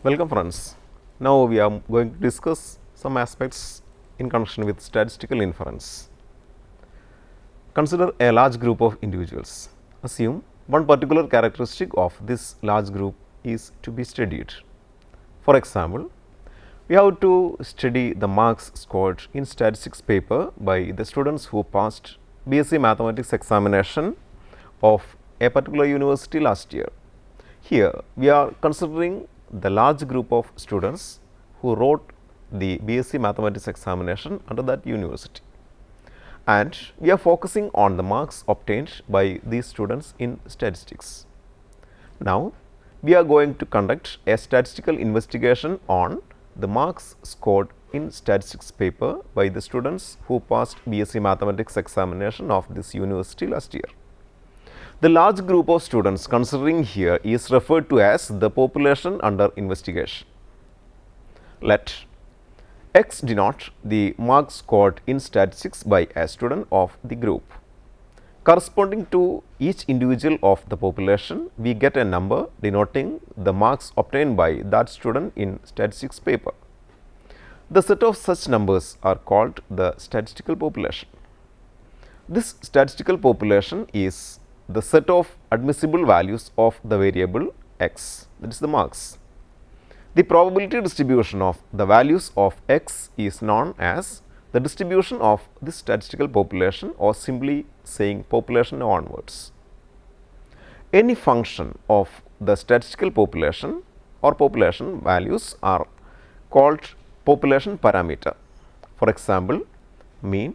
Welcome friends. Now we are going to discuss some aspects in connection with statistical inference. Consider a large group of individuals. Assume one particular characteristic of this large group is to be studied. For example, we have to study the marks scored in statistics paper by the students who passed BSc Mathematics examination of a particular university last year. Here we are considering the large group of students who wrote the BSc Mathematics examination under that university, and we are focusing on the marks obtained by these students in statistics. Now, we are going to conduct a statistical investigation on the marks scored in statistics paper by the students who passed BSc Mathematics examination of this university last year. The large group of students considering here is referred to as the population under investigation. Let X denote the marks scored in statistics by a student of the group. Corresponding to each individual of the population, we get a number denoting the marks obtained by that student in statistics paper. The set of such numbers are called the statistical population. This statistical population is the set of admissible values of the variable x, that is the marks. The probability distribution of the values of x is known as the distribution of this statistical population, or simply saying population onwards. Any function of the statistical population or population values are called population parameter. For example, mean,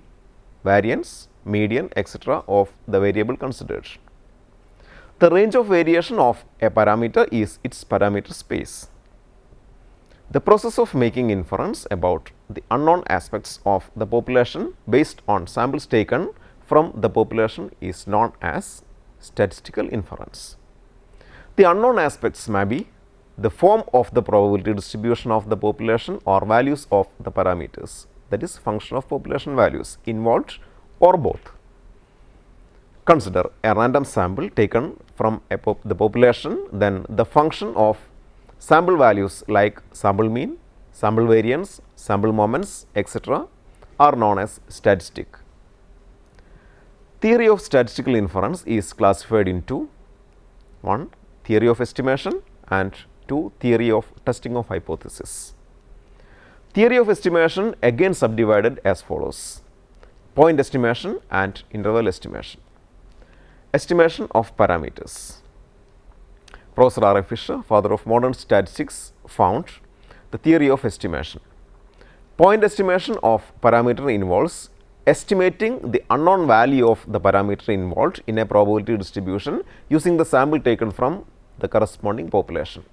variance, median, etc. of the variable considered. The range of variation of a parameter is its parameter space. The process of making inference about the unknown aspects of the population based on samples taken from the population is known as statistical inference. The unknown aspects may be the form of the probability distribution of the population or values of the parameters, that is function of population values involved, or both. Consider a random sample taken from the population, then the function of sample values like sample mean, sample variance, sample moments, etc. are known as statistic. Theory of statistical inference is classified into 1. Theory of estimation and 2. Theory of testing of hypothesis. Theory of estimation again subdivided as follows: point estimation and interval estimation. Estimation of parameters. Professor R. A. Fisher, father of modern statistics, found the theory of estimation. Point estimation of parameter involves estimating the unknown value of the parameter involved in a probability distribution using the sample taken from the corresponding population.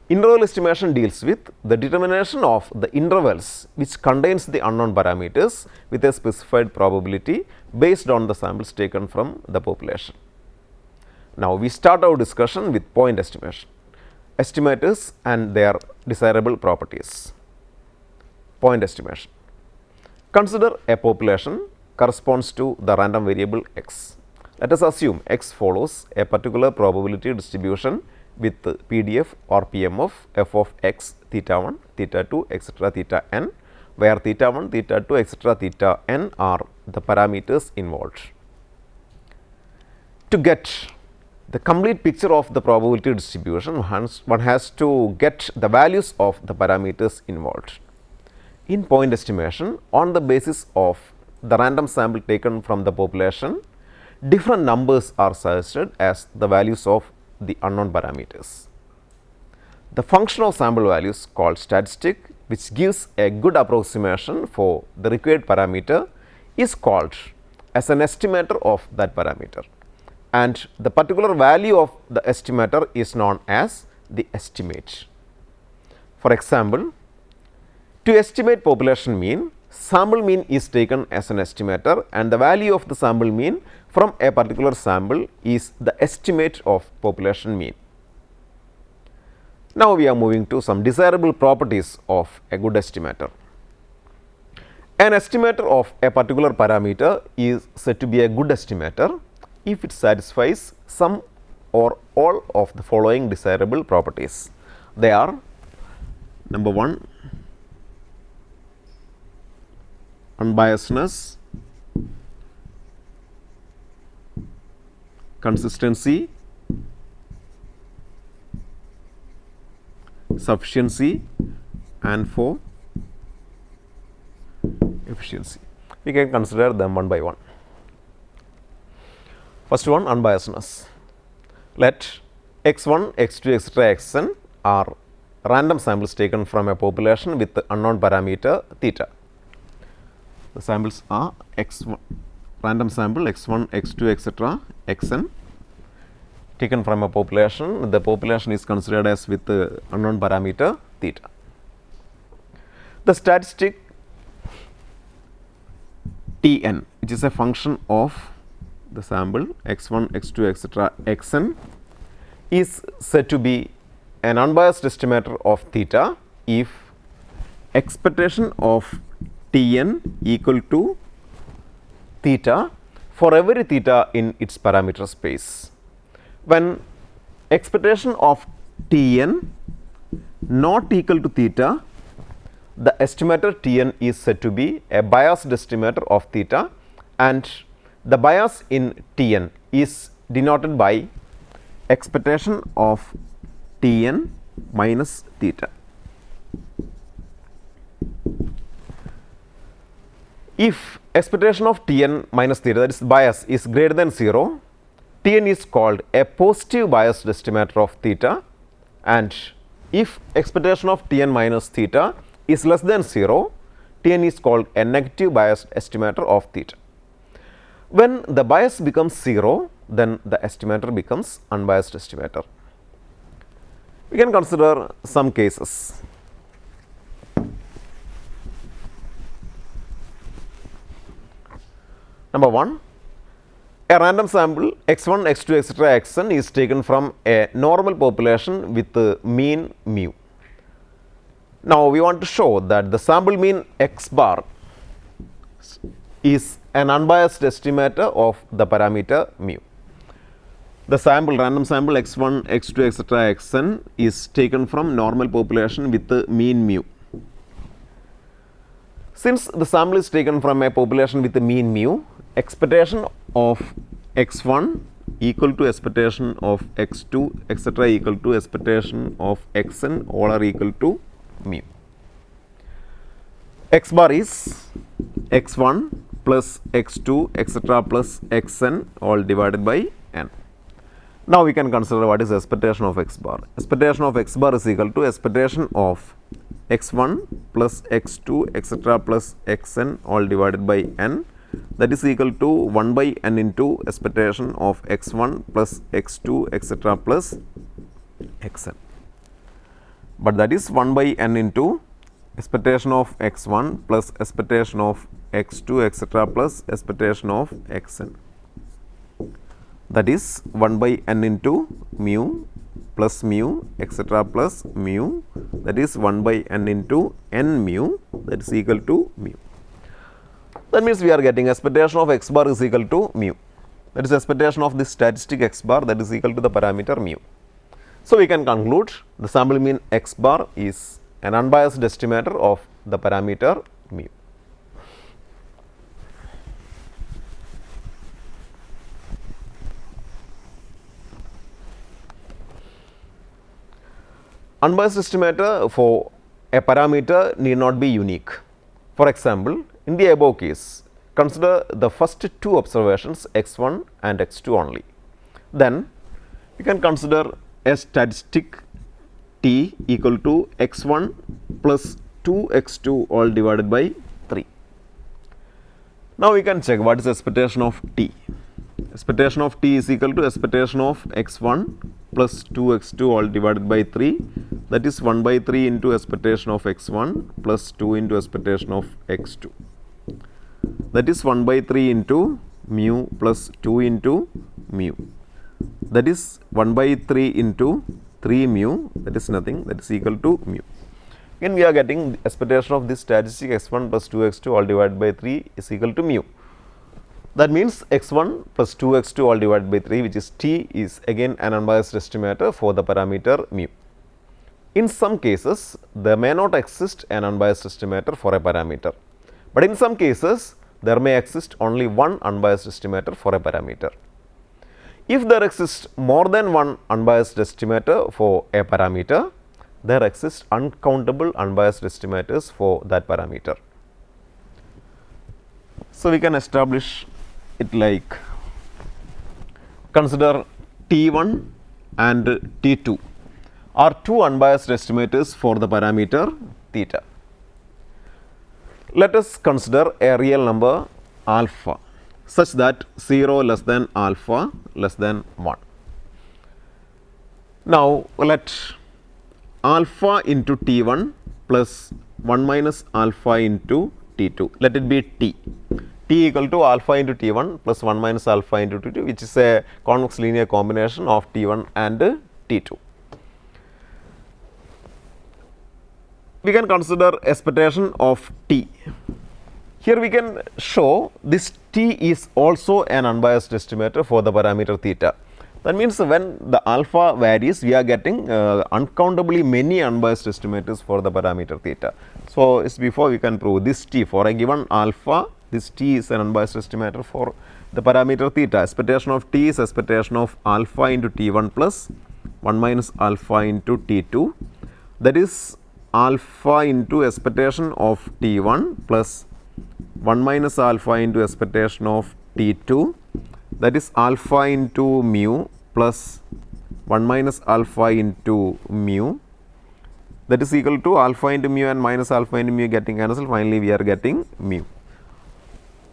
Interval estimation deals with the determination of the intervals which contains the unknown parameters with a specified probability based on the samples taken from the population. Now, we start our discussion with point estimation, estimators and their desirable properties. Point estimation. Consider a population corresponds to the random variable x. Let us assume x follows a particular probability distribution with PDF or PM of f of x theta 1, theta 2, etc. theta n, where theta 1, theta 2, etc. theta n are the parameters involved. To get the complete picture of the probability distribution, one has to get the values of the parameters involved. In point estimation, on the basis of the random sample taken from the population, different numbers are suggested as the values of the unknown parameters. The function of sample values called statistic, which gives a good approximation for the required parameter, is called as an estimator of that parameter, and the particular value of the estimator is known as the estimate. For example, to estimate population mean, sample mean is taken as an estimator and the value of the sample mean from a particular sample is the estimate of population mean. Now, we are moving to some desirable properties of a good estimator. An estimator of a particular parameter is said to be a good estimator if it satisfies some or all of the following desirable properties. They are: number 1, unbiasedness, consistency, sufficiency, and for efficiency. We can consider them one by one. First one, unbiasedness. Let x1, x2, etc., xn are random samples taken from a population with unknown parameter theta. The samples are x1, random sample x1, x2, etc., xn taken from a population. The population is considered as with unknown parameter theta. The statistic Tn, which is a function of the sample x1, x2, etc., xn, is said to be an unbiased estimator of theta if expectation of Tn equal to theta for every theta in its parameter space. When expectation of Tn not equal to theta, the estimator Tn is said to be a biased estimator of theta, and the bias in Tn is denoted by expectation of Tn minus theta. If expectation of Tn minus theta, that is bias, is greater than 0, Tn is called a positive biased estimator of theta, and if expectation of Tn minus theta is less than 0, Tn is called a negative biased estimator of theta. When the bias becomes 0, then the estimator becomes unbiased estimator. We can consider some cases. Number 1, a random sample x1, x2, etc., xn is taken from a normal population with mean mu. Now, we want to show that the sample mean x bar is an unbiased estimator of the parameter mu. The sample, random sample x1, x2, etc., xn is taken from normal population with mean mu. Since the sample is taken from a population with the mean mu, expectation of x1 equal to expectation of x2, etc., equal to expectation of xn, all are equal to mu. X bar is x1 plus x2, etc., plus xn, all divided by n. Now, we can consider what is expectation of x bar. Expectation of x bar is equal to expectation of x1 plus x2, etc., plus xn, all divided by n, that is equal to 1 by n into expectation of x1 plus x2, etc., plus xn. But that is 1 by n into expectation of x1 plus expectation of x2, etc., plus expectation of xn. That is 1 by n into mu plus mu, etc., plus mu, that is 1 by n into n mu, that is equal to mu. That means we are getting expectation of x bar is equal to mu, that is expectation of this statistic x bar, that is equal to the parameter mu. So, we can conclude the sample mean x bar is an unbiased estimator of the parameter mu. Unbiased estimator for a parameter need not be unique. For example, in the above case, consider the first two observations x1 and x2 only. Then you can consider a statistic t equal to x1 plus 2x2 all divided by 3. Now, we can check what is expectation of t. Expectation of t is equal to expectation of x1 plus 2x2 all divided by 3, that is 1 by 3 into expectation of x1 plus 2 into expectation of x2, that is 1 by 3 into mu plus 2 into mu, that is 1 by 3 into 3 mu, that is nothing, that is equal to mu. Again, we are getting expectation of this statistic x1 plus 2x2 all divided by 3 is equal to mu. That means x1 plus 2x2 all divided by 3, which is t, is again an unbiased estimator for the parameter mu. In some cases, there may not exist an unbiased estimator for a parameter, but in some cases there may exist only one unbiased estimator for a parameter. If there exists more than one unbiased estimator for a parameter, there exist uncountable unbiased estimators for that parameter. So, we can establish it like, consider T1 and T2 are two unbiased estimators for the parameter theta. Let us consider a real number alpha such that 0 less than alpha less than 1. Now, let alpha into T1 plus 1 minus alpha into T2, let it be T. T equal to alpha into T1 plus 1 minus alpha into T2, which is a convex linear combination of T1 and T2. We can consider expectation of T. Here we can show this T is also an unbiased estimator for the parameter theta. That means when the alpha varies, we are getting uncountably many unbiased estimators for the parameter theta. So, before we can prove this T for a given alpha, this T is an unbiased estimator for the parameter theta. Expectation of T is expectation of alpha into T1 plus 1 minus alpha into T2, that is alpha into expectation of T1 plus 1 minus alpha into expectation of T2, that is alpha into mu plus 1 minus alpha into mu, that is equal to alpha into mu and minus alpha into mu getting cancelled. Finally, we are getting mu,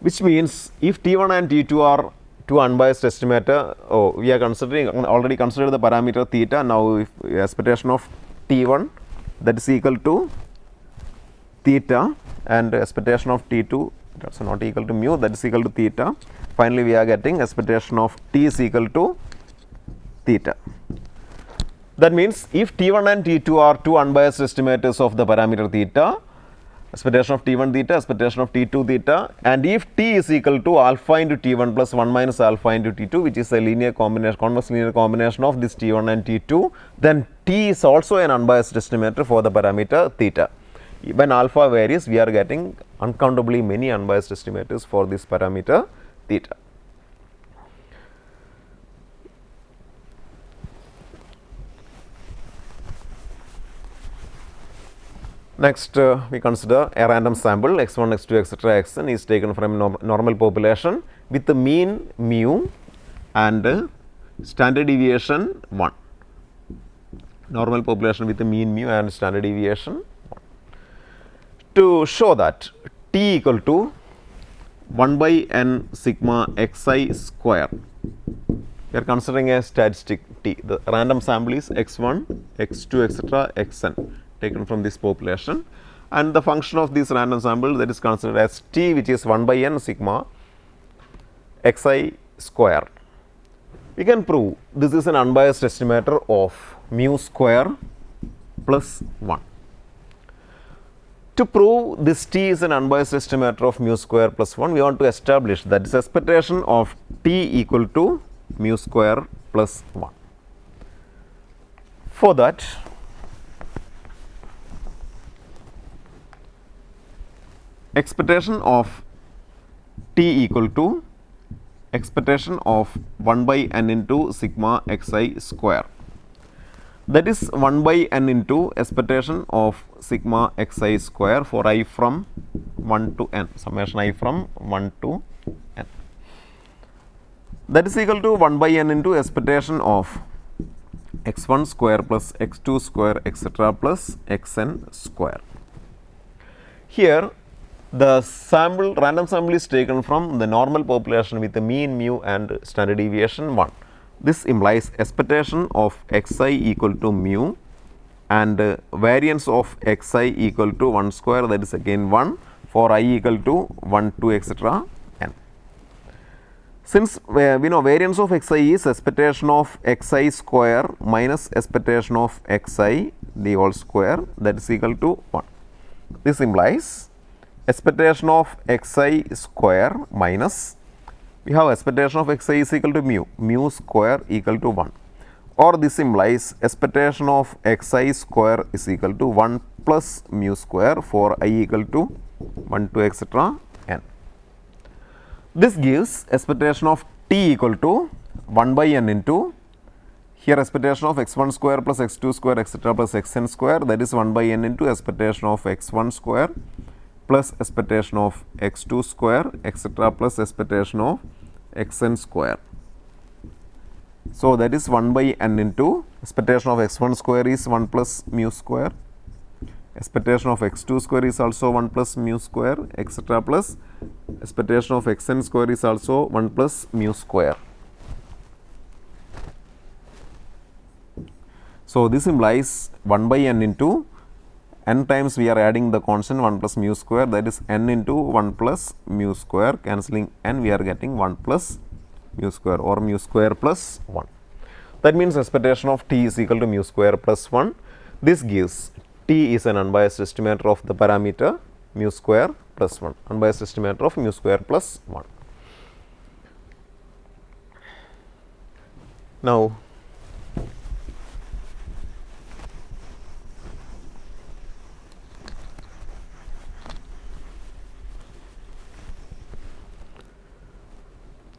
which means if T1 and T2 are two unbiased estimator, we are considering already considered the parameter theta. Now, if expectation of T1, that is equal to theta, and expectation of T2 that is not equal to mu, that is equal to theta. Finally, we are getting expectation of T is equal to theta. That means, if T1 and T2 are two unbiased estimators of the parameter theta, expectation of T1 theta, expectation of T2 theta, and if T is equal to alpha into T1 plus 1 minus alpha into T2, which is a linear combination, convex linear combination of this T1 and T2, then T is also an unbiased estimator for the parameter theta. When alpha varies, we are getting uncountably many unbiased estimators for this parameter theta. Next, we consider a random sample x1, x2, etc. xn is taken from a normal population with the mean mu and standard deviation 1. Normal population with the mean mu and standard deviation 1. To show that T equal to 1 by n sigma xi square, we are considering a statistic T. The random sample is x1, x2, etc. xn taken from this population, and the function of this random sample, that is considered as T, which is 1 by n sigma xi square. We can prove this is an unbiased estimator of mu square plus 1. To prove this T is an unbiased estimator of mu square plus 1, we want to establish that this expectation of T equal to mu square plus 1. For that, expectation of T equal to expectation of 1 by n into sigma xi square, that is 1 by n into expectation of sigma xi square for I from 1 to n, summation I from 1 to n, that is equal to 1 by n into expectation of x1 square plus x2 square etc. plus xn square. Here the sample, random sample is taken from the normal population with the mean mu and standard deviation 1. This implies expectation of xi equal to mu and variance of xi equal to 1 square, that is again 1 for I equal to 1, 2 etc. n. Since we know variance of xi is expectation of xi square minus expectation of xi the whole square, that is equal to 1. This implies expectation of xi square minus, we have expectation of xi is equal to mu, mu square equal to 1. or this implies expectation of xi square is equal to 1 plus mu square for I equal to 1 to etc. n. This gives expectation of t equal to 1 by n into here expectation of x1 square plus x2 square etc. plus xn square, that is 1 by n into expectation of x1 square plus expectation of x2 square etc. plus expectation of xn square. So, that is 1 by n into expectation of x1 square is 1 plus mu square, expectation of x2 square is also 1 plus mu square etc. plus expectation of xn square is also 1 plus mu square. So, this implies 1 by n into n times we are adding the constant 1 plus mu square, that is n into 1 plus mu square, cancelling n we are getting 1 plus mu square or mu square plus 1. That means expectation of t is equal to mu square plus 1. This gives t is an unbiased estimator of the parameter mu square plus 1, unbiased estimator of mu square plus 1. Now,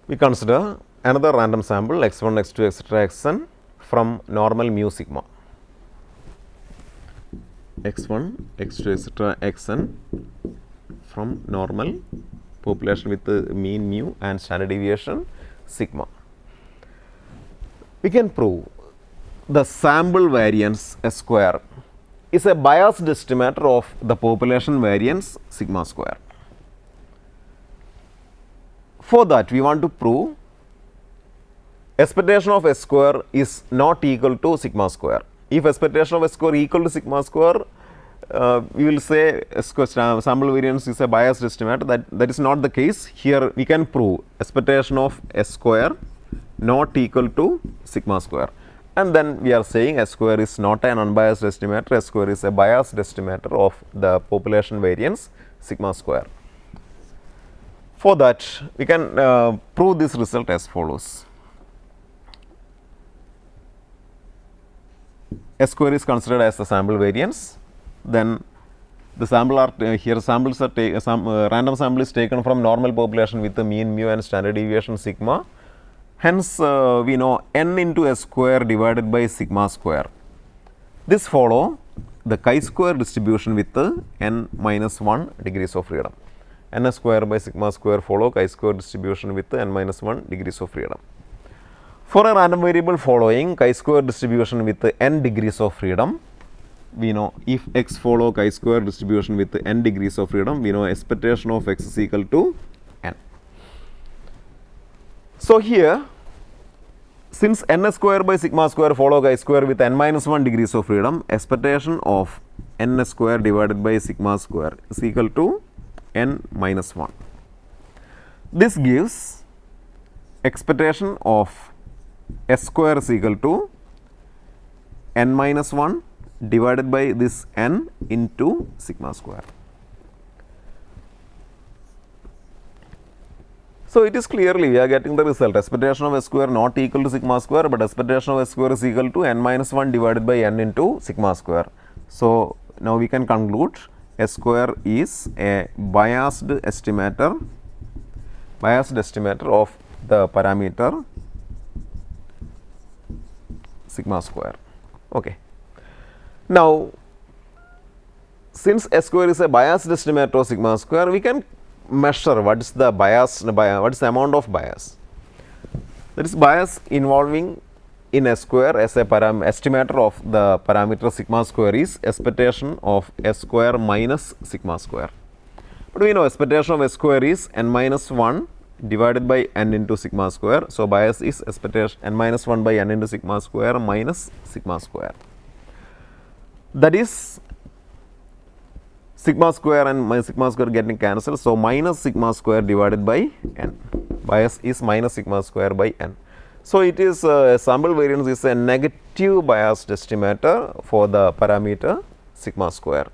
we consider another random sample x1, x2, etc. xn from normal mu sigma. x1, x2, etc. xn from normal population with the mean mu and standard deviation sigma. We can prove the sample variance S square is a biased estimator of the population variance sigma square. For that, we want to prove expectation of S square is not equal to sigma square. If expectation of S square equal to sigma square, we will say S square sample variance is a biased estimate. That is not the case. Here we can prove expectation of S square not equal to sigma square, and then we are saying S square is not an unbiased estimator. S square is a biased estimator of the population variance sigma square. For that, we can prove this result as follows. S square is considered as the sample variance, then the sample are here samples are random sample is taken from normal population with the mean mu and standard deviation sigma. Hence, we know n into S square divided by sigma square. This follow the chi-square distribution with the n minus 1 degrees of freedom. N square by sigma square follow chi-square distribution with the n minus 1 degrees of freedom. For a random variable following chi-square distribution with the n degrees of freedom, we know if x follow chi-square distribution with the n degrees of freedom, we know expectation of x is equal to n. So, here since n square by sigma square follow chi-square with n minus 1 degrees of freedom, expectation of n square divided by sigma square is equal to n minus 1. This gives expectation of S square is equal to n minus 1 divided by this n into sigma square. So, it is clearly we are getting the result expectation of S square not equal to sigma square, but expectation of S square is equal to n minus 1 divided by n into sigma square. So, now we can conclude S square is a biased estimator of the parameter sigma square. Okay. Now, since S square is a biased estimator of sigma square, we can measure what is the bias, what is the amount of bias. That is bias involving in S square as a estimator of the parameter sigma square is expectation of S square minus sigma square. But we know expectation of S square is n minus 1 divided by n into sigma square. So, bias is expectation n minus 1 by n into sigma square minus sigma square. That is sigma square and sigma square getting cancelled. So, minus sigma square divided by n. Bias is minus sigma square by n. So, it is sample variance is a negative biased estimator for the parameter sigma square.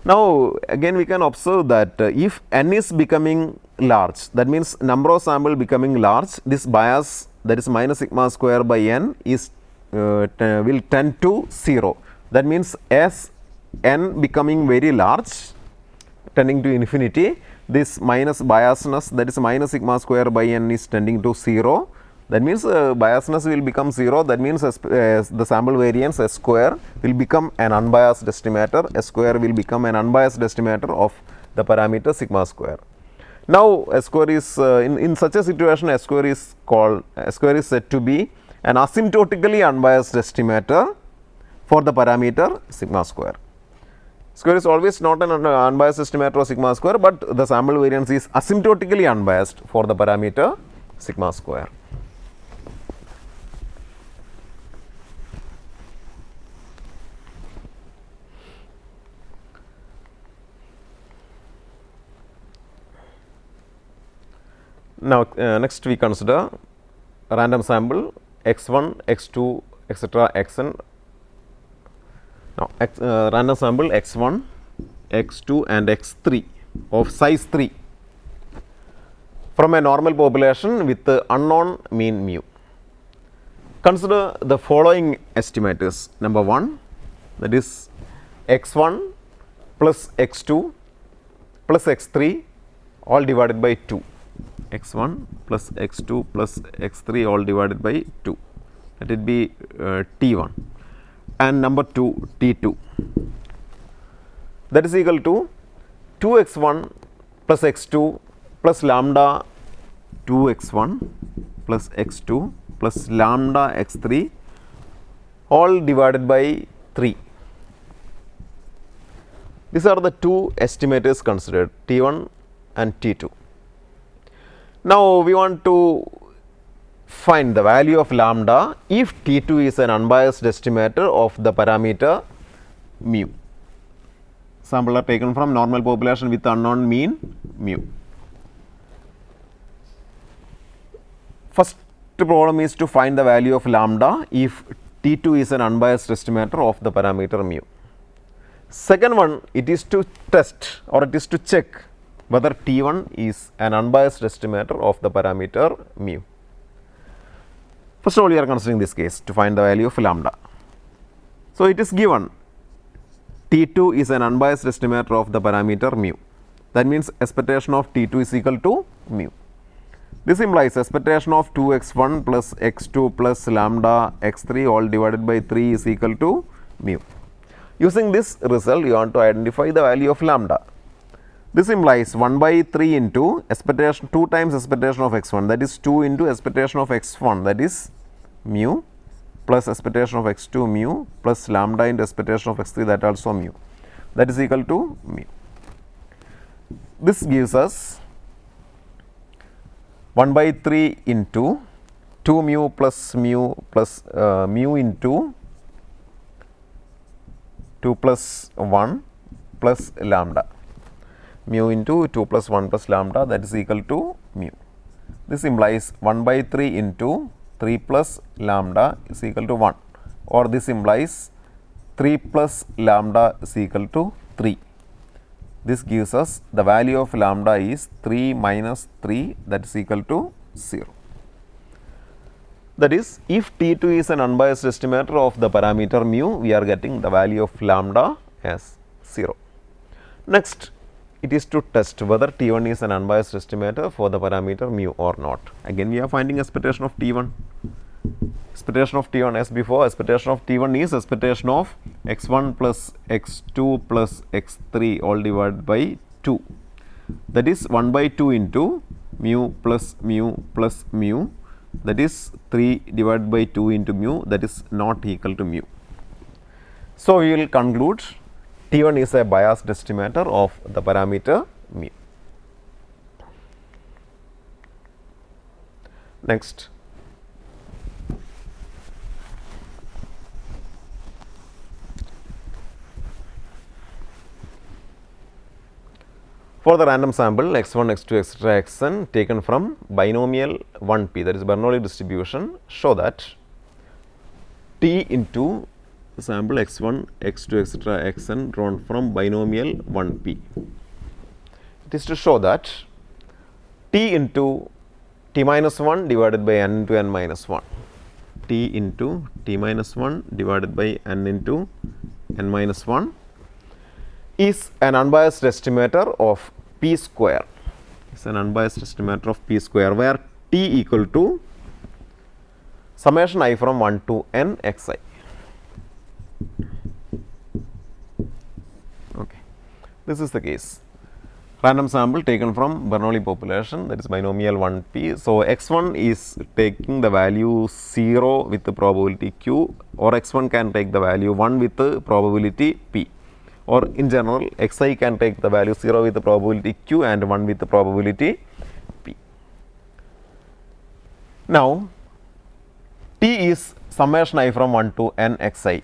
Now, again we can observe that if n is becoming large, that means number of sample becoming large, this bias, that is minus sigma square by n is will tend to 0. That means, as n becoming very large tending to infinity, this minus biasness, that is minus sigma square by n is tending to 0. That means, biasness will become 0. That means, as the sample variance S square will become an unbiased estimator, S square will become an unbiased estimator of the parameter sigma square. Now, S square is in such a situation, S square is said to be an asymptotically unbiased estimator for the parameter sigma square. Square is always not an unbiased estimator of sigma square, but the sample variance is asymptotically unbiased for the parameter sigma square. Now, next we consider random sample x1, x2, etc., xn. Now, random sample x1, x2 and x3 of size 3 from a normal population with the unknown mean mu. Consider the following estimators. Number 1, that is x1 plus x2 plus x3 all divided by 2. x1 plus x2 plus x3 all divided by 2, let it be t1, and number 2 t2, that is equal to 2x1 plus x2 plus lambda 2x1 plus x2 plus lambda x3 all divided by 3. These are the two estimators considered, t1 and t2. Now, we want to find the value of lambda if t2 is an unbiased estimator of the parameter mu. Sample are taken from normal population with unknown mean mu. First problem is to find the value of lambda if t2 is an unbiased estimator of the parameter mu. Second one, it is to test or it is to check whether t1 is an unbiased estimator of the parameter mu. First of all, we are considering this case to find the value of lambda. So, it is given t2 is an unbiased estimator of the parameter mu. That means, expectation of t2 is equal to mu. This implies expectation of 2x1 plus x2 plus lambda x3 all divided by 3 is equal to mu. Using this result, you want to identify the value of lambda. This implies 1 by 3 into expectation 2 times expectation of x1, that is 2 into expectation of x1, that is mu, plus expectation of x2 mu plus lambda into expectation of x3, that also mu, that is equal to mu. This gives us 1 by 3 into 2 mu plus mu plus mu into 2 plus 1 plus lambda, mu into 2 plus 1 plus lambda, that is equal to mu. This implies 1 by 3 into 3 plus lambda is equal to 1, or this implies 3 plus lambda is equal to 3. This gives us the value of lambda is 3 minus 3, that is equal to 0. That is, if t2 is an unbiased estimator of the parameter mu, we are getting the value of lambda as 0. Next, it is to test whether t1 is an unbiased estimator for the parameter mu or not. Again, we are finding expectation of t1. Expectation of t1 as before, expectation of t1 is expectation of x1 plus x2 plus x3 all divided by 2. That is 1 by 2 into mu plus mu plus mu, that is 3 divided by 2 into mu, that is not equal to mu. So, we will conclude t1 is a biased estimator of the parameter mu. Next, for the random sample x1, x2, etc., xn taken from binomial 1p, that is Bernoulli distribution, show that t into sample x1, x2, etc., xn drawn from binomial 1p. It is to show that t into t minus 1 divided by n into n minus 1, t into t minus 1 divided by n into n minus 1 is an unbiased estimator of p square. It's an unbiased estimator of p square where t equal to summation I from 1 to n xi. Okay. This is the case. Random sample taken from Bernoulli population, that is binomial 1p. So, x1 is taking the value 0 with the probability q, or x1 can take the value 1 with the probability p, or in general xi can take the value 0 with the probability q and 1 with the probability p. Now, t is summation I from 1 to n xi.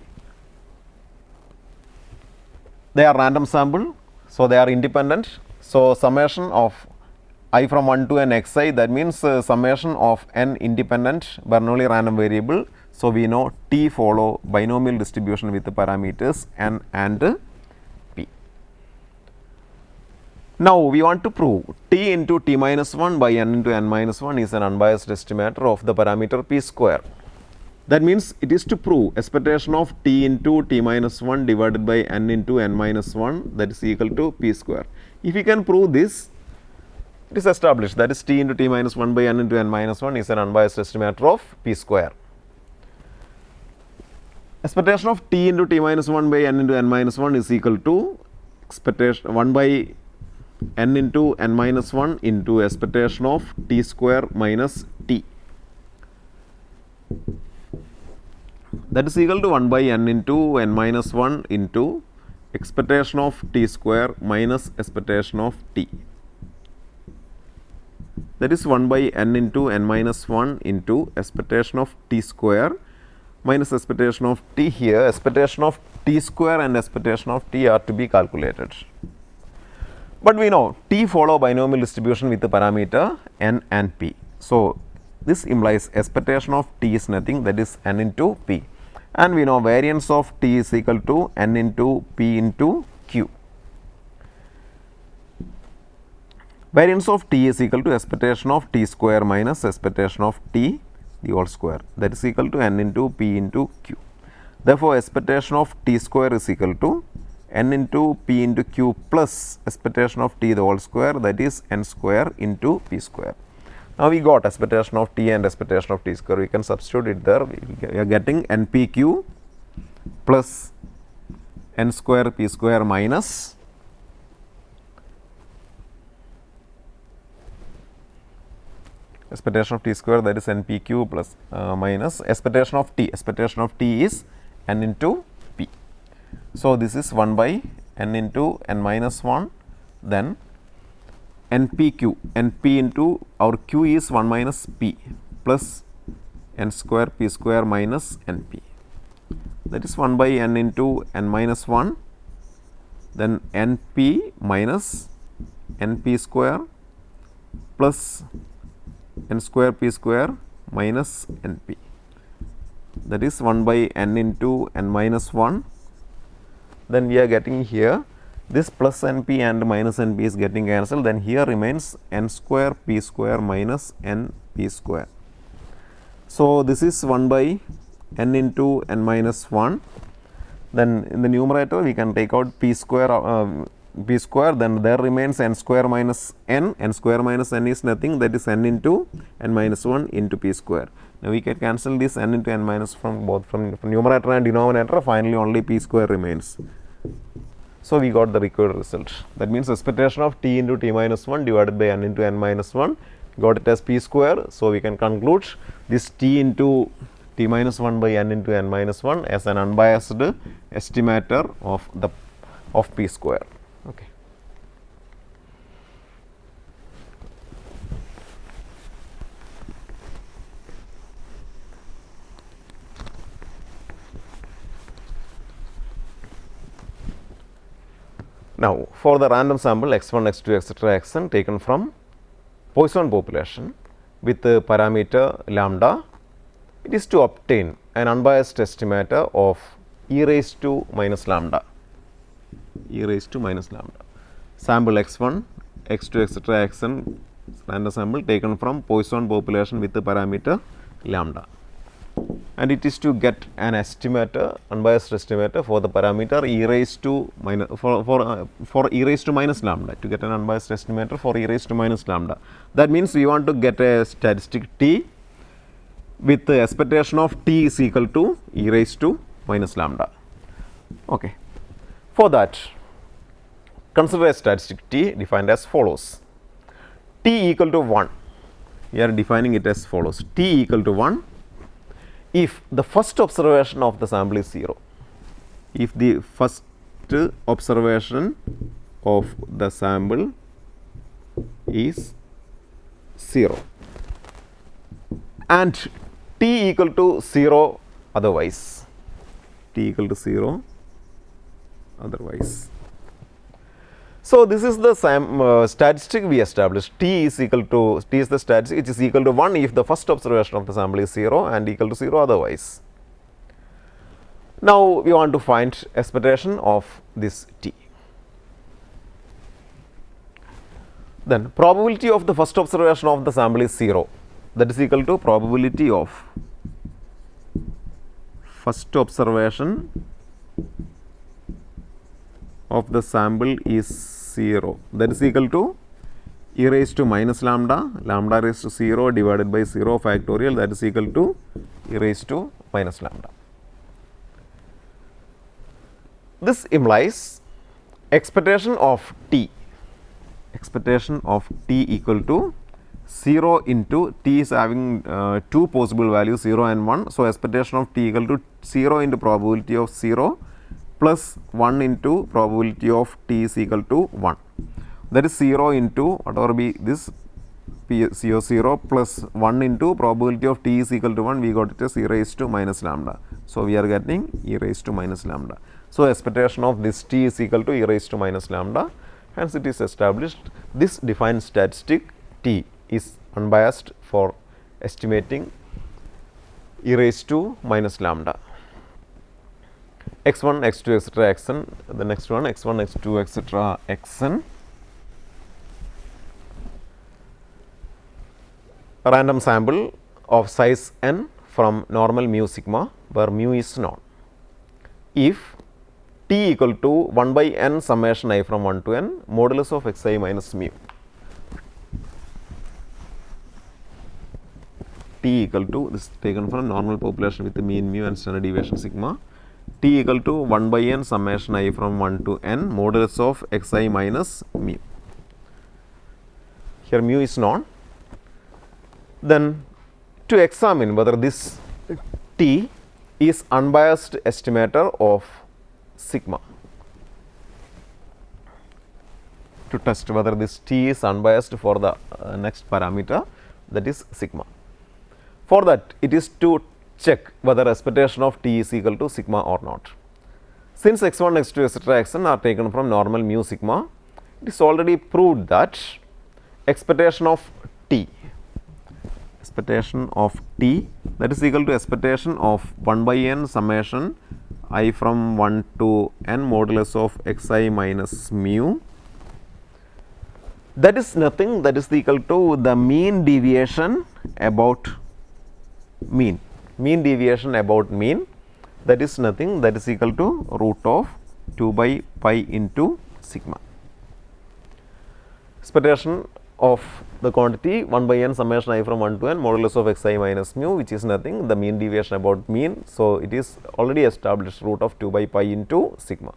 They are random sample, so they are independent. So, summation of I from 1 to n xi, that means summation of n independent Bernoulli random variable. So, we know t follow binomial distribution with the parameters n and p. Now, we want to prove t into t minus 1 by n into n minus 1 is an unbiased estimator of the parameter p square. That means, it is to prove expectation of t into t minus 1 divided by n into n minus 1, that is equal to p square. If we can prove this, it is established, that is t into t minus 1 by n into n minus 1 is an unbiased estimator of p square. Expectation of t into t minus 1 by n into n minus 1 is equal to expectation 1 by n into n minus 1 into expectation of t square minus t. That is equal to 1 by n into n minus 1 into expectation of t square minus expectation of t. That is 1 by n into n minus 1 into expectation of t square minus expectation of t. Here expectation of t square and expectation of t are to be calculated. But we know t follow binomial distribution with the parameter n and p. So, this implies expectation of t is nothing, that is n into p, and we know variance of t is equal to n into p into q. Variance of t is equal to expectation of t square minus expectation of t the whole square, that is equal to n into p into q. Therefore, expectation of t square is equal to n into p into q plus expectation of t the whole square, that is n square into p square. Now, we got expectation of t and expectation of t square, we can substitute it there. We are getting npq plus n square p square minus expectation of t square, that is npq plus minus expectation of t is n into p. So, this is 1 by n into n minus 1, then npq, np into our q is 1 minus p plus n square p square minus np, that is 1 by n into n minus 1, then np minus np square plus n square p square minus np, that is 1 by n into n minus 1. Then we are getting here this plus np and minus np is getting cancelled, then here remains n square p square minus np square. So, this is 1 by n into n minus 1, then in the numerator we can take out p square, then there remains n square minus n is nothing, that is n into n minus 1 into p square. Now, we can cancel this n into n minus from both from numerator and denominator, finally only p square remains. So, we got the required result, that means expectation of t into t minus 1 divided by n into n minus 1, got it as p square. So, we can conclude this t into t minus 1 by n into n minus 1 as an unbiased estimator of p square. Okay. Now, for the random sample x1, x2, etc., xn taken from Poisson population with the parameter lambda, it is to obtain an unbiased estimator of e raised to minus lambda, sample x1, x2, etc., xn random sample taken from Poisson population with the parameter lambda, and it is to get an estimator, unbiased estimator for the parameter e raised to minus for e raised to minus lambda, to get an unbiased estimator for e raised to minus lambda. That means we want to get a statistic t with the expectation of t is equal to e raised to minus lambda. Okay. For that, consider a statistic t defined as follows: t equal to 1, we are defining it as follows: t equal to 1 if the first observation of the sample is 0, if the first observation of the sample is 0, and t equal to 0 otherwise, t equal to 0 otherwise. So, this is the statistic we established. T is equal to, t is the statistic which is equal to 1 if the first observation of the sample is 0 and equal to 0 otherwise. Now, we want to find expectation of this t. Then probability of the first observation of the sample is 0, that is equal to probability of first observation of the sample is 0, that is equal to e raised to minus lambda, lambda raised to 0 divided by 0 factorial, that is equal to e raised to minus lambda. This implies expectation of t equal to 0 into t is having two possible values 0 and 1. So, expectation of t equal to 0 into probability of 0 plus 1 into probability of t is equal to 1, that is 0 into whatever be this CO0 plus 1 into probability of t is equal to 1, we got it as e raised to minus lambda. So, we are getting e raised to minus lambda. So, expectation of this t is equal to e raised to minus lambda, hence it is established this defined statistic t is unbiased for estimating e raised to minus lambda. X1, x2, etc. xn, the next one x1, x2, etc. xn. A random sample of size n from normal mu sigma where mu is known. If t equal to 1 by n summation I from 1 to n modulus of xi minus mu, t equal to, this is taken from normal population with the mean mu and standard deviation sigma, t equal to 1 by n summation I from 1 to n modulus of xi minus mu. Here mu is known. Then to examine whether this t is unbiased estimator of sigma, to test whether this t is unbiased for the next parameter, that is sigma. For that, it is to check whether expectation of t is equal to sigma or not. Since x1, x2, etc. xn are taken from normal mu sigma, it is already proved that expectation of t that is equal to expectation of 1 by n summation I from 1 to n modulus of xi minus mu, that is nothing, that is equal to the mean deviation about mean, that is nothing, that is equal to root of 2 by pi into sigma. Expectation of the quantity 1 by n summation I from 1 to n modulus of xi minus mu, which is nothing, the mean deviation about mean. So, it is already established root of 2 by pi into sigma.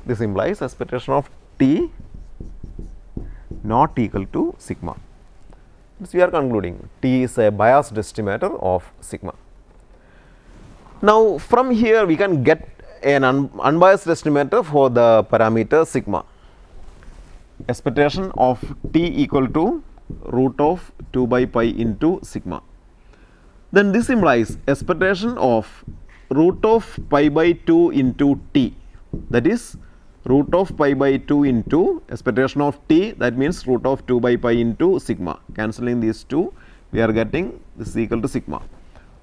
This implies expectation of t not equal to sigma. This we are concluding t is a biased estimator of sigma. Now, from here we can get an unbiased estimator for the parameter sigma. Expectation of t equal to root of 2 by pi into sigma. Then this implies expectation of root of pi by 2 into t, that is root of pi by 2 into expectation of t, that means root of 2 by pi into sigma. Cancelling these two, we are getting this is equal to sigma.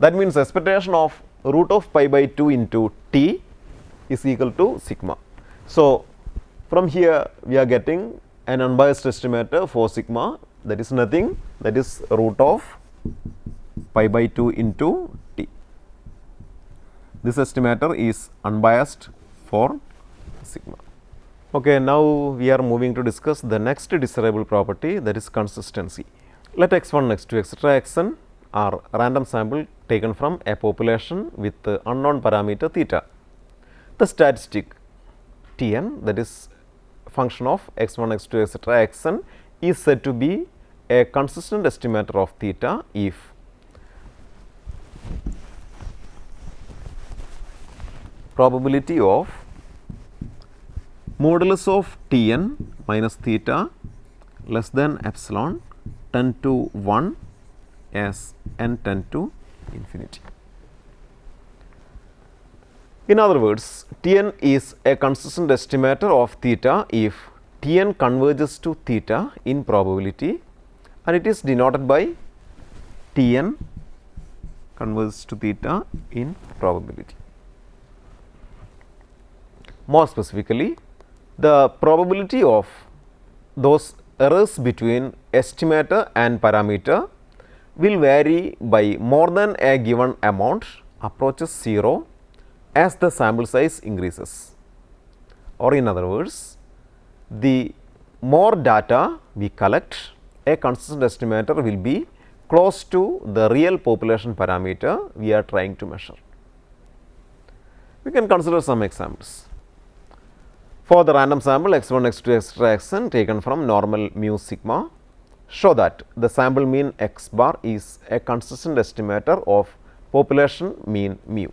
That means expectation of root of pi by 2 into t is equal to sigma. So, from here we are getting an unbiased estimator for sigma that is nothing, that is root of pi by 2 into t. This estimator is unbiased for sigma. Okay, now we are moving to discuss the next desirable property, that is consistency. Let x1, x2, etc. xn are random sample taken from a population with unknown parameter theta. The statistic Tn, that is function of x1, x2, etc. xn is said to be a consistent estimator of theta if probability of modulus of Tn minus theta less than epsilon tend to 1 as n tend to infinity. In other words, Tn is a consistent estimator of theta if Tn converges to theta in probability, and it is denoted by Tn converges to theta in probability. More specifically, the probability of those errors between estimator and parameter will vary by more than a given amount approaches 0 as the sample size increases, or in other words, the more data we collect, a consistent estimator will be close to the real population parameter we are trying to measure. We can consider some examples. For the random sample x1, x2, etc. xn taken from normal mu sigma, show that the sample mean x bar is a consistent estimator of population mean mu.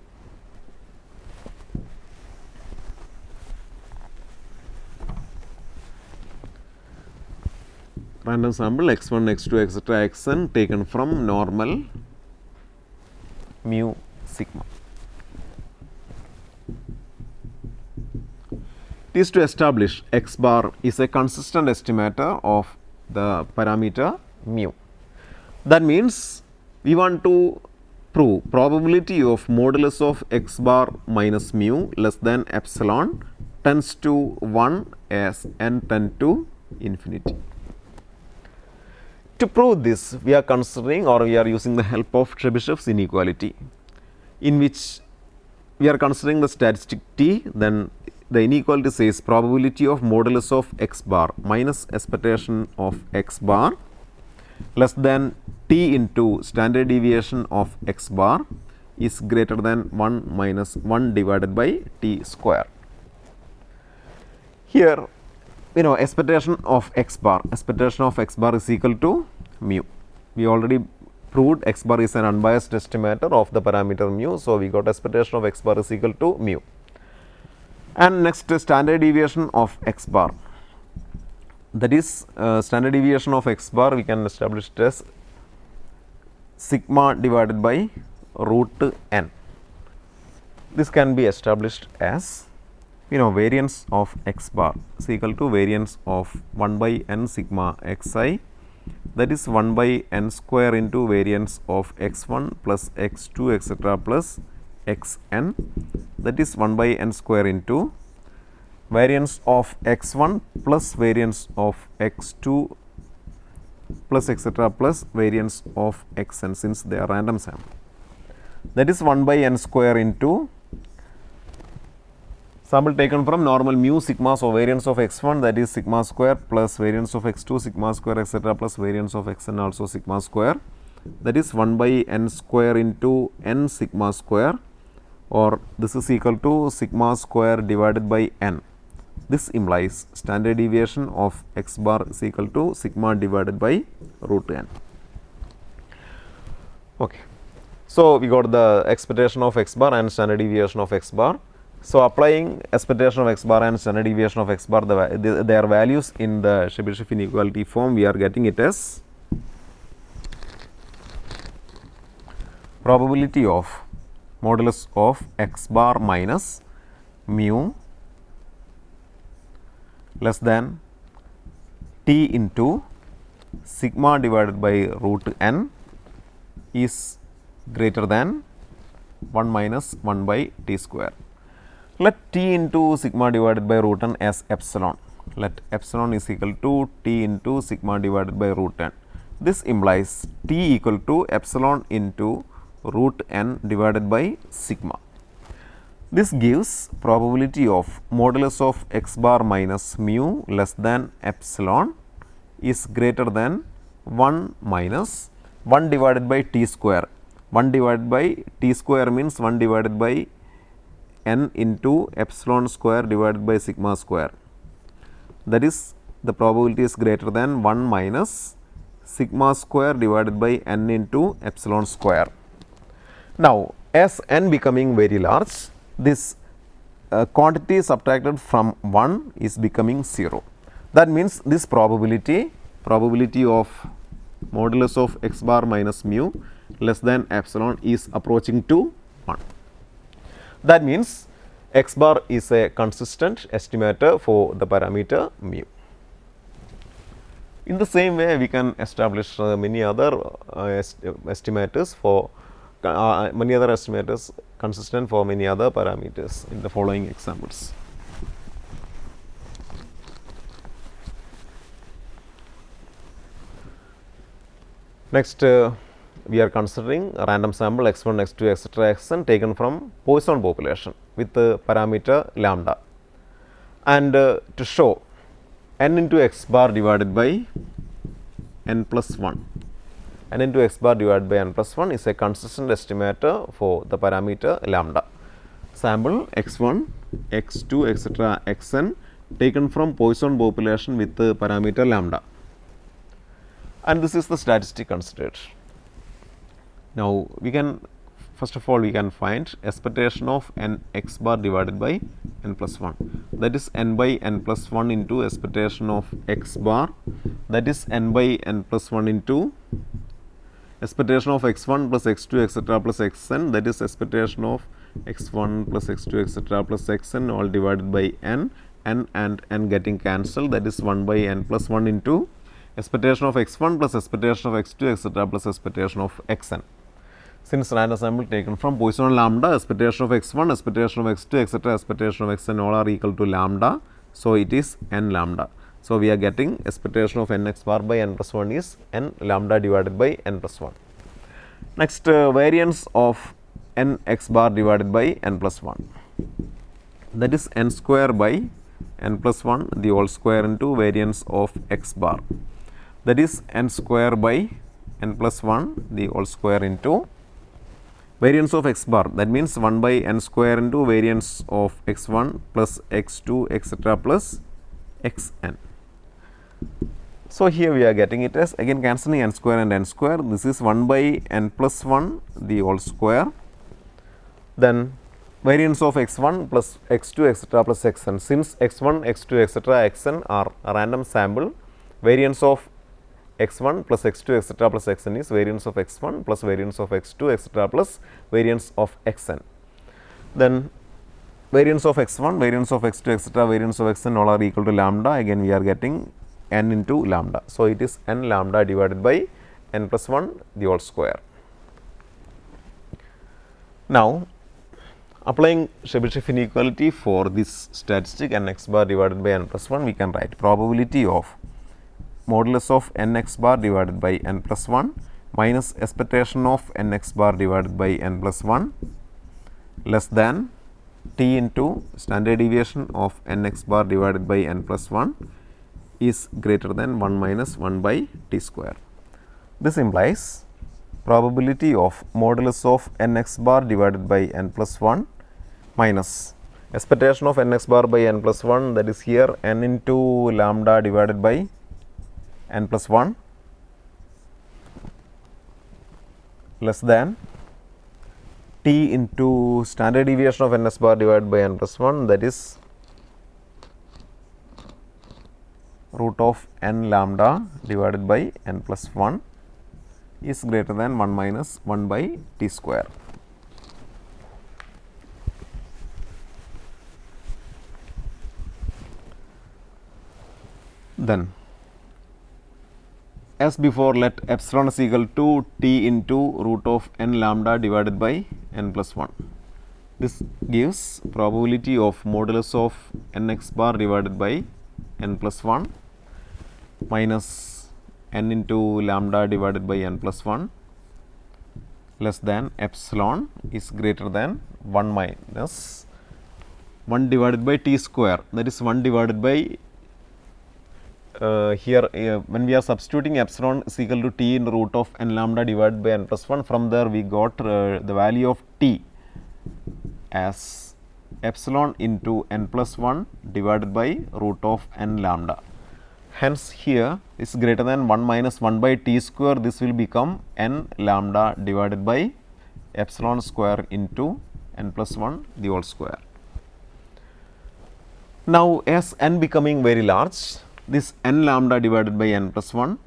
Random sample x1, x2, etc. xn taken from normal mu sigma. It is to establish x bar is a consistent estimator of the parameter mu. That means, we want to prove probability of modulus of x bar minus mu less than epsilon tends to 1 as n tend to infinity. To prove this, we are considering, or we are using the help of Chebyshev's inequality, in which we are considering the statistic T. Then the inequality says probability of modulus of x bar minus expectation of x bar less than T into standard deviation of x bar is greater than 1 minus 1 divided by T square. Here, expectation of x bar is equal to mu. We already proved x bar is an unbiased estimator of the parameter mu. So, we got expectation of x bar is equal to mu. And next, standard deviation of x bar, that is standard deviation of x bar we can establish it as sigma divided by root n. This can be established as variance of x bar is equal to variance of 1 by n sigma xi, that is 1 by n square into variance of x1 plus x2 etc. plus xn, that is 1 by n square into variance of x1 plus variance of x2 plus etc. plus variance of xn, since they are random sample, that is 1 by n square into sample taken from normal mu sigma. So, variance of x1, that is sigma square, plus variance of x2 sigma square etc. plus variance of xn also sigma square, that is 1 by n square into n sigma square, or this is equal to sigma square divided by n. This implies standard deviation of x bar is equal to sigma divided by root n. Okay. So, we got the expectation of x bar and standard deviation of x bar. So, applying expectation of x bar and standard deviation of x bar, their values in the Chebyshev inequality form, we are getting it as probability of modulus of x bar minus mu less than T into sigma divided by root n is greater than 1 minus 1 by T square. Let T into sigma divided by root n as epsilon. let epsilon is equal to t into sigma divided by root n. This implies t equal to epsilon into root n divided by sigma. This gives probability of modulus of x bar minus mu less than epsilon is greater than 1 minus 1 divided by t square. 1 divided by t square means 1 divided by n into epsilon square divided by sigma square. That is, the probability is greater than 1 minus sigma square divided by n into epsilon square. Now, as n becoming very large, this quantity subtracted from 1 is becoming 0. That means, this probability of modulus of x bar minus mu less than epsilon is approaching to 1. That means, x bar is a consistent estimator for the parameter mu. In the same way, we can establish many other estimators consistent for many other parameters in the following examples. Next, we are considering a random sample x1, x2, etc. xn taken from Poisson population with the parameter lambda, and to show n into x bar divided by n plus 1. N into x bar divided by n plus 1 is a consistent estimator for the parameter lambda. Sample x1, x2, etc. xn taken from Poisson population with the parameter lambda, and this is the statistic considered. Now, we can first of all we can find expectation of n x bar divided by n plus 1, that is n by n plus 1 into expectation of x bar, that is n by n plus 1 into expectation of x1 plus x2 etc. plus xn, that is expectation of x1 plus x2 etc. plus xn all divided by n and n getting cancelled, that is 1 by n plus 1 into expectation of x1 plus expectation of x2 etc. plus expectation of xn. Since random sample taken from Poisson lambda, expectation of x1, expectation of x2 etc. expectation of xn all are equal to lambda. So, it is n lambda. So, we are getting expectation of n x bar by n plus 1 is n lambda divided by n plus 1. Next, variance of n x bar divided by n plus 1, that is n square by n plus 1 the whole square into variance of x bar, that is n square by n plus 1 the whole square into variance of x bar, that means 1 by n square into variance of x1 plus x2 etc. plus xn. So, here we are getting it as again cancelling n square and n square, this is 1 by n plus 1 the whole square, then variance of x1 plus x2 etc. plus xn. Since x1, x2 etc. xn are a random sample, variance of x1 plus x2 etc. plus xn is variance of x1 plus variance of x2 etc. plus variance of xn. Then variance of x1, variance of x2 etc. variance of xn all are equal to lambda, again we are getting n into lambda. So, it is n lambda divided by n plus 1 the whole square. Now, applying Chebyshev inequality for this statistic n x bar divided by n plus 1, we can write probability of modulus of n x bar divided by n plus 1 minus expectation of n x bar divided by n plus 1 less than t into standard deviation of n x bar divided by n plus 1 is greater than 1 minus 1 by t square. This implies probability of modulus of n x bar divided by n plus 1 minus expectation of n x bar by n plus 1, that is here n into lambda divided by n plus 1 less than t into standard deviation of n x bar divided by n plus 1, that is root of n lambda divided by n plus 1 is greater than 1 minus 1 by t square. Then, as before, let epsilon is equal to t into root of n lambda divided by n plus 1. This gives probability of modulus of n x bar divided by n plus 1 minus n into lambda divided by n plus 1 less than epsilon is greater than 1 minus 1 divided by t square, that is 1 divided by here when we are substituting epsilon is equal to t in the root of n lambda divided by n plus 1, from there we got the value of t as epsilon into n plus 1 divided by root of n lambda. Hence, here is greater than 1 minus 1 by t square, this will become n lambda divided by epsilon square into n plus 1 the whole square. Now, as n becoming very large, this n lambda divided by n plus 1,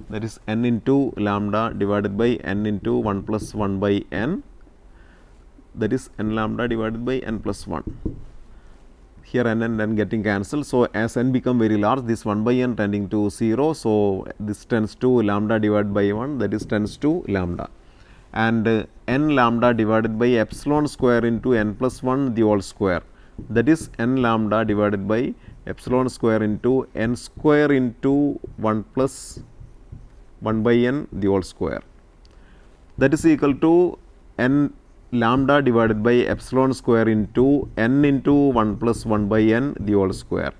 that is n into lambda divided by n into 1 plus 1 by n, that is n lambda divided by n plus 1. Here n and n getting cancelled. So, as n become very large, this 1 by n tending to 0. So, this tends to lambda divided by 1, that is tends to lambda, and n lambda divided by epsilon square into n plus 1 the whole square, that is n lambda divided by epsilon square into n square into 1 plus 1 by n the whole square, that is equal to n lambda divided by epsilon square into n into 1 plus 1 by n the whole square.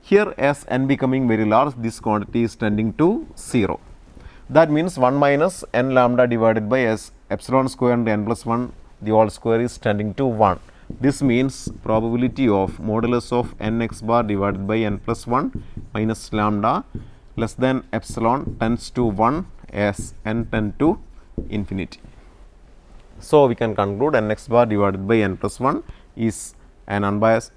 Here, as n becoming very large, this quantity is tending to 0. That means 1 minus n lambda divided by epsilon square into n plus 1 the whole square is tending to 1. This means probability of modulus of n x bar divided by n plus 1 minus lambda less than epsilon tends to 1 as n tend to infinity. So, we can conclude n x bar divided by n plus 1 is an unbiased,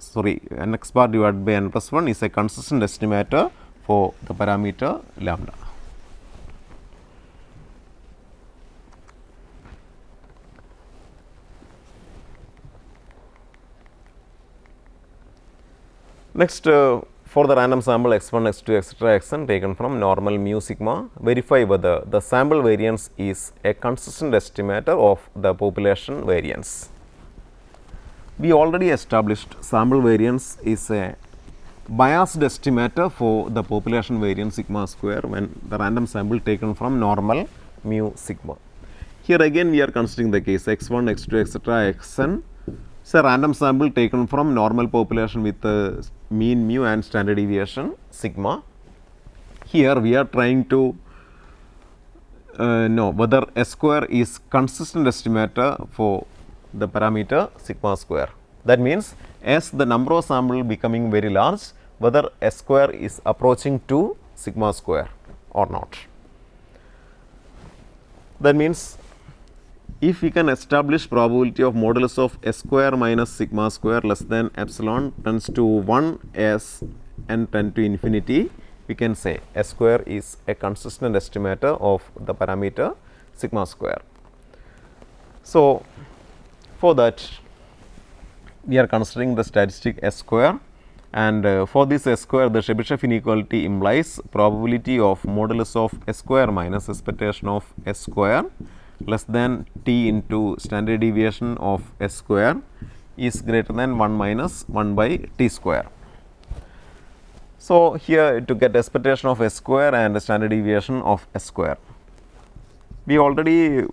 n x bar divided by n plus 1 is a consistent estimator for the parameter lambda. Next, for the random sample x1, x2, etc., xn taken from normal mu sigma, verify whether the sample variance is a consistent estimator of the population variance. We already established sample variance is a biased estimator for the population variance sigma square when the random sample taken from normal mu sigma. Here again we are considering the case x1, x2, etc., xn. It's a random sample taken from normal population with mean mu and standard deviation sigma. Here we are trying to know whether S square is consistent estimator for the parameter sigma square. That means, as the number of sample becoming very large, whether S square is approaching to sigma square or not. That means, if we can establish probability of modulus of S square minus sigma square less than epsilon tends to 1 as n tend to infinity, we can say S square is a consistent estimator of the parameter sigma square. So, for that we are considering the statistic S square, and for this S square the Chebyshev inequality implies probability of modulus of S square minus expectation of S square less than t into standard deviation of S square is greater than 1 minus 1 by t square. So, here to get expectation of S square and standard deviation of S square, we already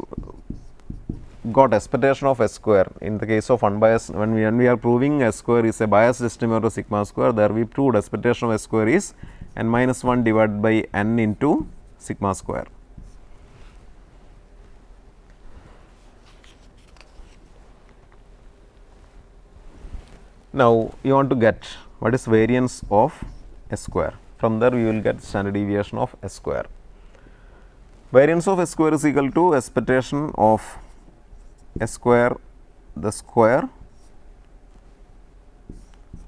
got expectation of S square in the case of unbiased. When we are proving S square is a biased estimator of sigma square, there we proved expectation of S square is n minus 1 divided by n into sigma square. Now, you want to get what is variance of S square. From there, we will get standard deviation of S square. Variance of S square is equal to expectation of S square the square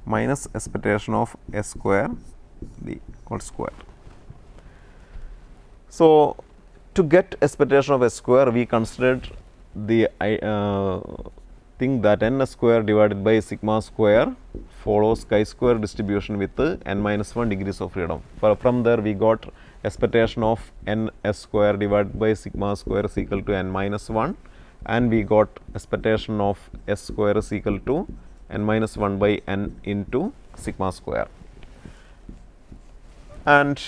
minus expectation of S square the whole square. So, to get expectation of S square, we considered the thing that n square divided by sigma square follows chi-square distribution with n minus 1 degrees of freedom. From there we got expectation of n s square divided by sigma square is equal to n minus 1, and we got expectation of S square is equal to n minus 1 by n into sigma square. And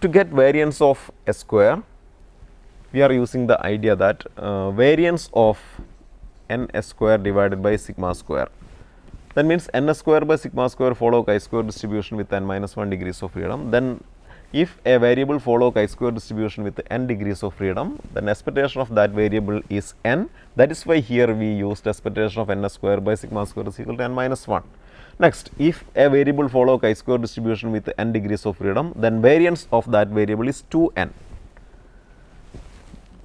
to get variance of a square, we are using the idea that variance of n s square divided by sigma square. That means n square by sigma square follow chi-square distribution with n minus 1 degrees of freedom. Then if a variable follow chi-square distribution with n degrees of freedom, then expectation of that variable is n. That is why here we used expectation of n square by sigma square is equal to n minus 1. Next, if a variable follow chi-square distribution with n degrees of freedom, then variance of that variable is 2n.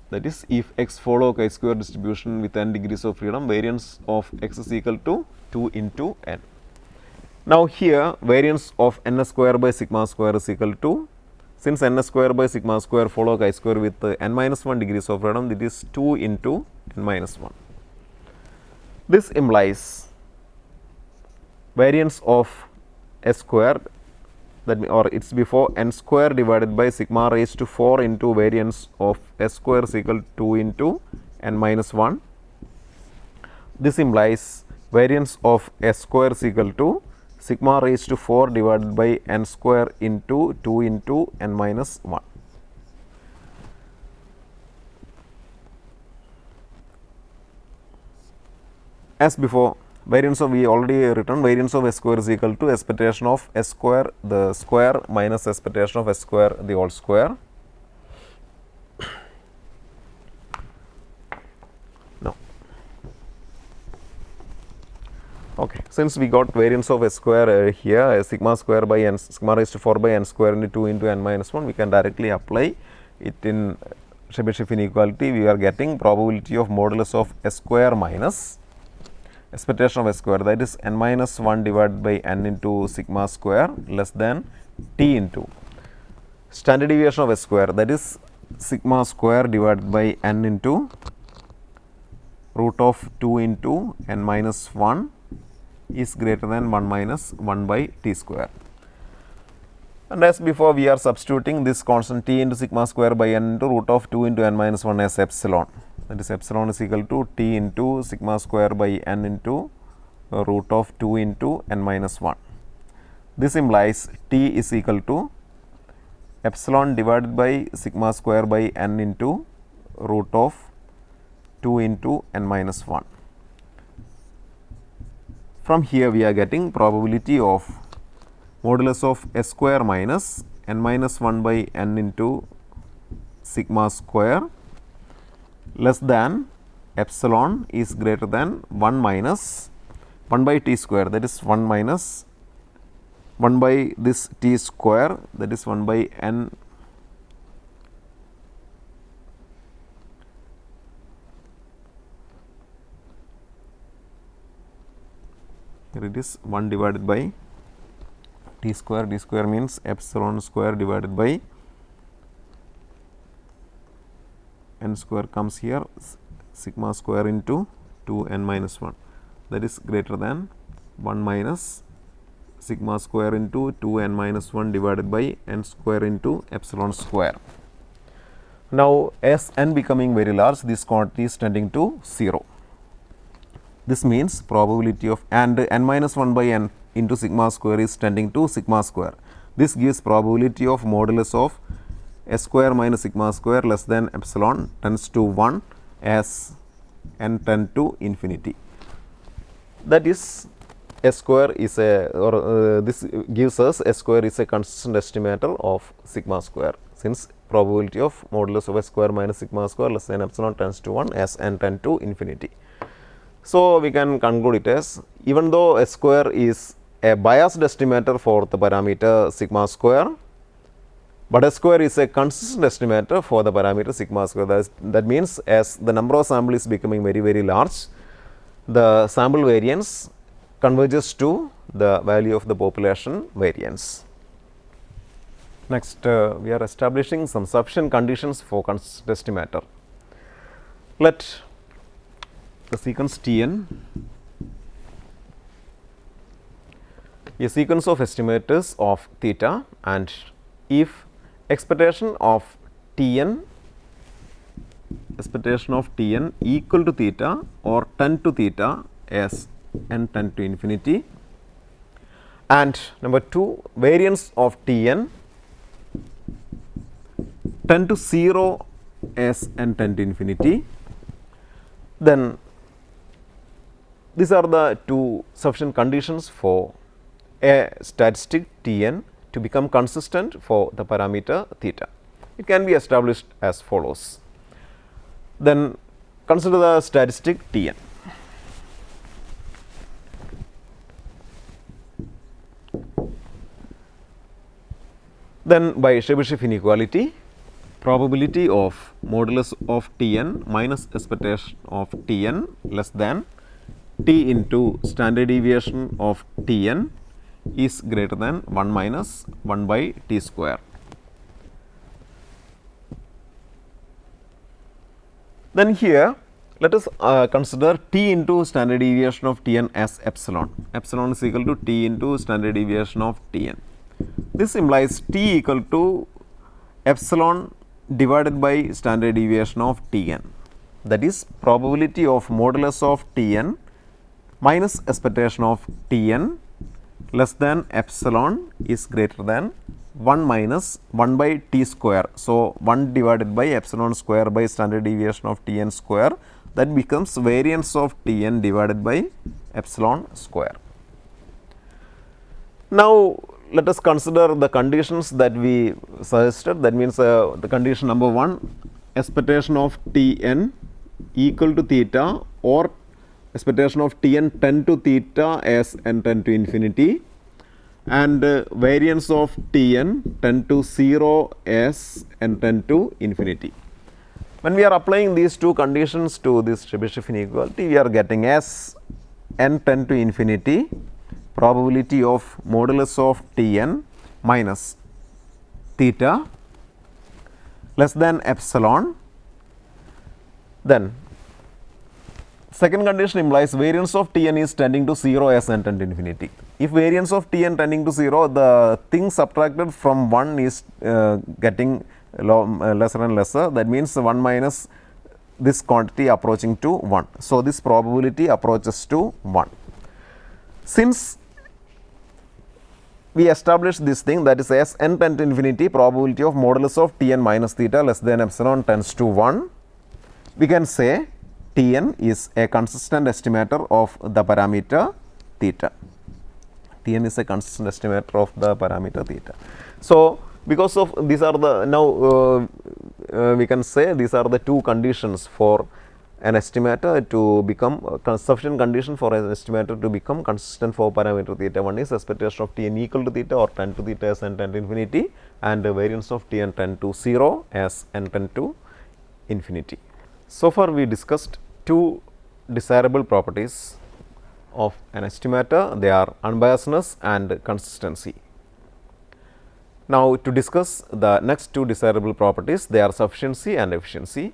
That is, if x follow chi-square distribution with n degrees of freedom, variance of x is equal to 2 into n. Now, here variance of n square by sigma square is equal to, since n square by sigma square follow chi-square with n minus 1 degrees of freedom, it is 2 into n minus 1. This implies variance of s square, that means, or it is before n square divided by sigma raised to 4 into variance of s square is equal to 2 into n minus 1. This implies variance of s square is equal to sigma raised to 4 divided by n square into 2 into n minus 1. As before, variance of, we already written, variance of s square is equal to expectation of s square the square minus expectation of s square the whole square. No. Okay. Since we got variance of s square here, sigma square by n, sigma raised to 4 by n square into 2 into n minus 1, we can directly apply it in Chebyshev inequality. We are getting probability of modulus of s square minus expectation of s square, that is n minus 1 divided by n into sigma square less than t into standard deviation of s square, that is sigma square divided by n into root of 2 into n minus 1 is greater than 1 minus 1 by t square. And as before, we are substituting this constant t into sigma square by n into root of 2 into n minus 1 as epsilon. That is, epsilon is equal to t into sigma square by n into root of 2 into n minus 1. This implies t is equal to epsilon divided by sigma square by n into root of 2 into n minus 1. From here, we are getting probability of modulus of s square minus n minus 1 by n into sigma square less than epsilon is greater than 1 minus 1 by t square, that is 1 minus 1 by this t square, that is 1 by n here it is 1 divided by t square, d square means epsilon square divided by n square comes here, sigma square into 2 n minus 1, that is greater than 1 minus sigma square into 2 n minus 1 divided by n square into epsilon square. Now, as n becoming very large, this quantity is tending to 0. This means probability of, and n minus 1 by n into sigma square is tending to sigma square. This gives probability of modulus of s square minus sigma square less than epsilon tends to 1 as n tend to infinity. That is, s square is a, or this gives us s square is a consistent estimator of sigma square, since probability of modulus of s square minus sigma square less than epsilon tends to 1 as n tend to infinity. So, we can conclude it as, even though s square is a biased estimator for the parameter sigma square, but s square is a consistent estimator for the parameter sigma square. That means, as the number of sample is becoming very, very large, the sample variance converges to the value of the population variance. Next, we are establishing some sufficient conditions for consistent estimator. Let the sequence Tn a sequence of estimators of theta, and if expectation of Tn equal to theta or tend to theta as n tend to infinity, and number 2 variance of Tn tend to 0 as n tend to infinity. Then these are the two sufficient conditions for a statistic Tn to become consistent for the parameter theta. It can be established as follows. Then consider the statistic Tn. Then by Chebyshev inequality, probability of modulus of Tn minus expectation of Tn less than T into standard deviation of Tn is greater than 1 minus 1 by T square. Then here let us consider T into standard deviation of Tn as epsilon. Epsilon is equal to T into standard deviation of Tn. This implies T equal to epsilon divided by standard deviation of Tn, that is probability of modulus of Tn minus expectation of Tn less than epsilon is greater than 1 minus 1 by T square. So, 1 divided by epsilon square by standard deviation of Tn square, that becomes variance of Tn divided by epsilon square. Now, let us consider the conditions that we suggested. That means, the condition number 1, expectation of Tn equal to theta or expectation of Tn tend to theta as n tend to infinity, and variance of Tn tend to 0 as n tend to infinity. When we are applying these two conditions to this Chebyshev inequality, we are getting as n tend to infinity probability of modulus of Tn minus theta less than epsilon. Then second condition implies variance of Tn is tending to 0 as n tend to infinity. If variance of Tn tending to 0, the thing subtracted from 1 is getting lesser and lesser. That means 1 minus this quantity approaching to 1. So, this probability approaches to 1. Since we established this thing, that is as n tend to infinity, probability of modulus of Tn minus theta less than epsilon tends to 1, we can say Tn is a consistent estimator of the parameter theta. Tn is a consistent estimator of the parameter theta. So, because of these are the now we can say these are the two conditions for an estimator to become sufficient condition for an estimator to become consistent for parameter theta. One is expectation of Tn equal to theta or tend to theta as n tend to infinity, and variance of Tn tend to 0 as n tend to infinity. So far we discussed two desirable properties of an estimator. They are unbiasedness and consistency. Now, to discuss the next two desirable properties, they are sufficiency and efficiency.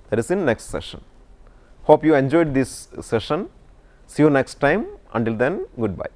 That is in next session. Hope you enjoyed this session. See you next time. Until then, goodbye.